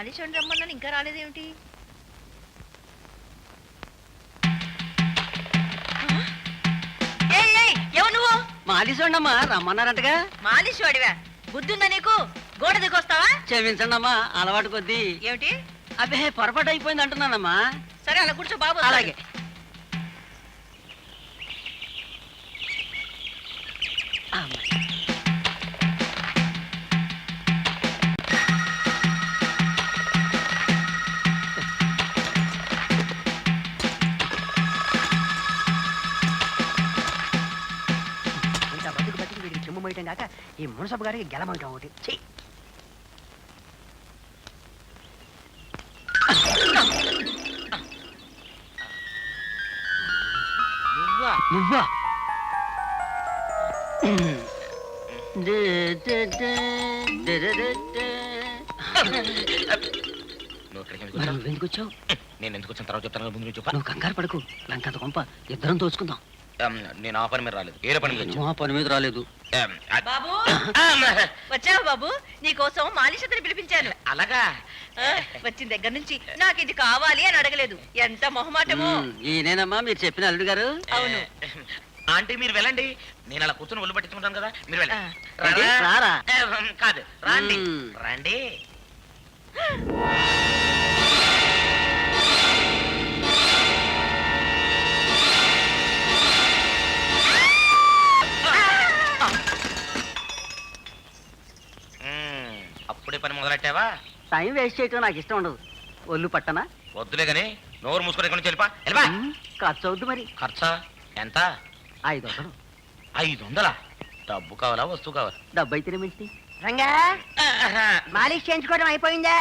మాలిష్ అని రమ్మన్నాను, ఇంకా రాలేదేమిటి? ఎవరు నువ్వు? మాలిష్ ఉండమ్మా, రమ్మన్నారంటగా. మాలిష్ వాడివా? బుద్ధుందా నీకు? గోడ దిగొస్తావా? క్షమించండమ్మా, అలవాటు కొద్దీ. ఏమిటి? అబ్బే, పొరపాటు అయిపోయింది అంటున్నానమ్మా. సరే అలా కూర్చో బాబు. అలాగే. వీడికి చెమ్ము మొయ్యటం కాక ఈ మునసబు గారికి గెలమంటాం ఒకటి. చెయ్యి. నువ్వా? ఎందుకు వచ్చావు? నేను ఎందుకు వచ్చిన తర్వాత చెప్తాను, ముందు చెప్పా. నువ్వు కంగారు పడకు, లంకంత కొంప ఇద్దరం తోచుకుందాం. నేను ఆ పని మీద రాలేదు, వేరే పని మీద ఆ పని మీద రాలేదు. బాబు వచ్చావా బాబు? నీ కోసం మాలిష్ అతని పిలిపించాను. అలాగా? వచ్చిన దగ్గర నుంచి నాకు ఇది కావాలి అని అడగలేదు. ఎంత మొహమాటమో. ఈయనేనమ్మా మీరు చెప్పిన అల్లుడు గారు? అవును. ఆంటీ మీరు వెళ్ళండి, నేను అలా కూర్చొని ఒళ్ళు పట్టించుకుంటాను కదా, మీరు ఏంటి? రారా? కాదు, రండి రండి. అప్పుడే పని మొదలెట్టావా? టైం వేస్ట్ చేయటం నాకు ఇష్టం ఉండదు. ఒళ్ళు పట్టనా? వద్దులే గాని నోరు మూసుకొని ఎక్కడి నుంచి వెళ్ళిపా. ఖర్చు అవుద్దు మరి. ఖర్చా ఎంత? 500. 500? డబ్బు కావాలా వస్తువు కావాలా? డబ్బు అయితేనే మంచిది. రంగా, మాలిష్ చేయించుకోవడం అయిపోయిందా?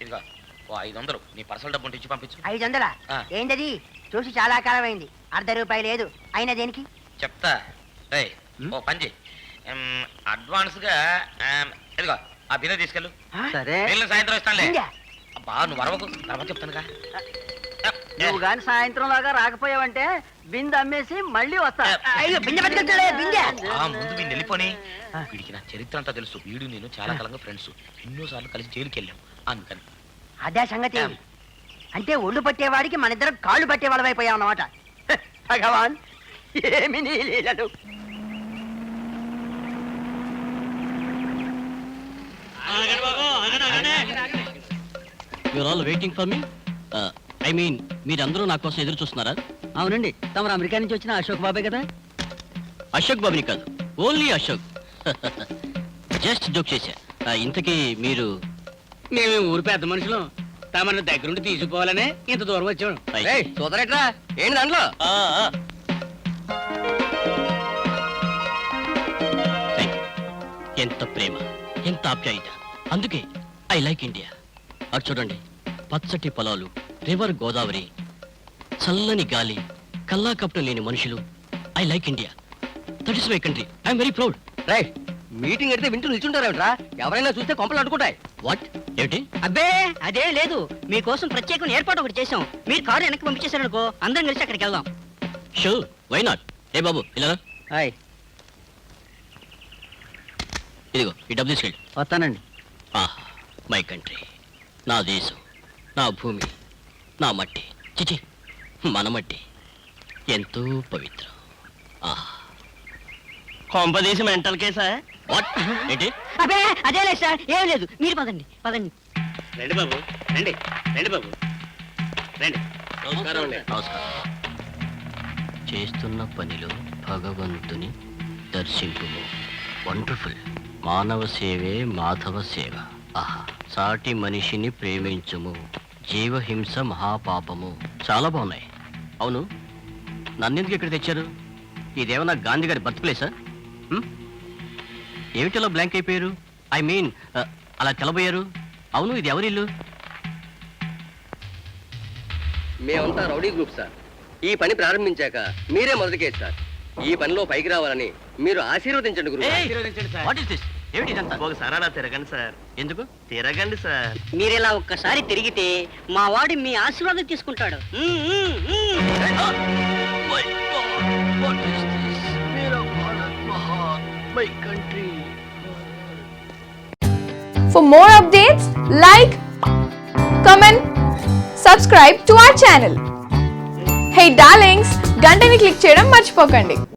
ఇదిగో ఓ 500 నీ పర్సనల్ డబ్బు ఉంటే ఇచ్చి పంపించు. 500? ఏంటది? చూసి చాలా కాలం అయింది. ₹1/2 లేదు. అయినా దేనికి? చెప్తా. ఓ పని చేయి, అడ్వాన్స్ గా ఇదిగో ఆ బిందె తీసుకెళ్ళు. సరే, సాయంత్రం ఇస్తానులే. అబ్బా నువ్వు వరవకు, తర్వాత చెప్తానుగా. నువ్వు గాని సాయంత్రం లాగా రాకపోయావంటే బిందె అమ్మేసి మళ్ళీ వస్తా. బిందె పట్టుకెళ్తాడే, బిందె. ముందు వీడిని వెళ్ళిపోని. వీడికి నా చరిత్ర అంతా తెలుసు. వీడు నేను చాలా కాలంగా ఫ్రెండ్స్, ఎన్నోసార్లు కలిసి జైలుకి వెళ్ళాం అందుకని. అదే సంగతి. అంటే ఒళ్ళు పట్టేవాడికి మన ఇద్దరం కాళ్ళు పట్టేవాళ్ళం అయిపోయాం అన్నమాట. భగవాన్, ఏమి నీ లీలలు. You're all waiting for me? I mean, మీరందరూ నా కోసం ఎదురు చూస్తున్నారా? అవునండి, తమరు అమెరికా నుంచి వచ్చిన అశోక్ బాబే కదా? అశోక్ బాబుని కాదు, ఓన్లీ అశోక్. జస్ట్ జోక్ చేశా. ఇంతకీ మీరు? మేము ఊరు పెద్ద మనుషులు, తమను దగ్గరుండి తీసుకుపోవాలనే ఇంత దూరం వచ్చాం. చూదరట్రా, ఏంటి దాంట్లో? ఎంత ప్రేమ, ఎంత ఆప్యాయత. అందుకే ఐ లైక్ ఇండియా. అటు చూడండి, పచ్చటి పొలాలు, రివర్ గోదావరి, చల్లని గాలి, కల్లా కప్పటం లేని మనుషులు. I like India. That is my country. I'm very proud. Right. Meeting ఎడితే వింటూ నిల్చుంటారేమిట్రా? ఎవరైనా చూస్తే కొంపలు అడ్డుకుంటాయి. వాట్? ఏమిటి? అబ్బే అదే లేదు, మీకోసం ప్రత్యేకమైన ఏర్పాటు ఒకటి చేసాం. మీరు కారు వెనక్కి పంపించేశారనుకో, అందరం కలిసి అక్కడికి వెళ్దాం. So, why not? ఏ బాబు ఇలా హాయ్. ఇదిగో ఈ డబ్బు తీసుకెళ్ళి. వస్తానండి. మై కంట్రీ, నా దేశం, నా భూమి, నా మట్టి. చిచి, మన మట్టి ఎంతో పవిత్రం. కొంపదీసి మెంటల్ కేసా? వాట్? ఏంటి? అబ్బే అదే లేదు సార్, ఏం లేదు. మీరు పదండి పదండి. రండి బాబు, రండి రండి బాబు, రండి. నమస్కారం అండి. నమస్కారం. చేస్తున్న పనిలో భగవంతుని దర్శింపుము. వండర్ఫుల్. మానవ సేవే మాధవ సేవ. ఆహా. సాటి మనిషిని ప్రేమించుము. జీవహింస మహాపాపము. చాలా బాగున్నాయి. అవును, నన్నెందుకు ఇక్కడ తెచ్చారు? ఇదేమన్నా గాంధీ గారి బర్త్ ప్లేసా? ఏమిటిలా బ్లాంక్ అయిపోయారు? ఐ మీన్ అలా తెలబోయారు. అవును, ఇది ఎవరిల్లు? మేమంతా రౌడీ గ్రూప్ సార్. ఈ పని ప్రారంభించాక మీరే మొదటి కేసు సార్. ఈ పనిలో పైకి రావాలని మీరు ఆశీర్వదించండి గురు. What is this? ఏమిటి ఇదంతా? ఒకసారి అలా తిరగండి సార్. ఎందుకు తిరగండి సార్. మీరిలా ఒక్కసారి తిరిగితే మా వాడి మీ ఆశీర్వాదం తీసుకుంటాడు. For more updates, like, comment, subscribe to our channel. Hey darlings, గంటని click చేయడం మర్చిపోకండి.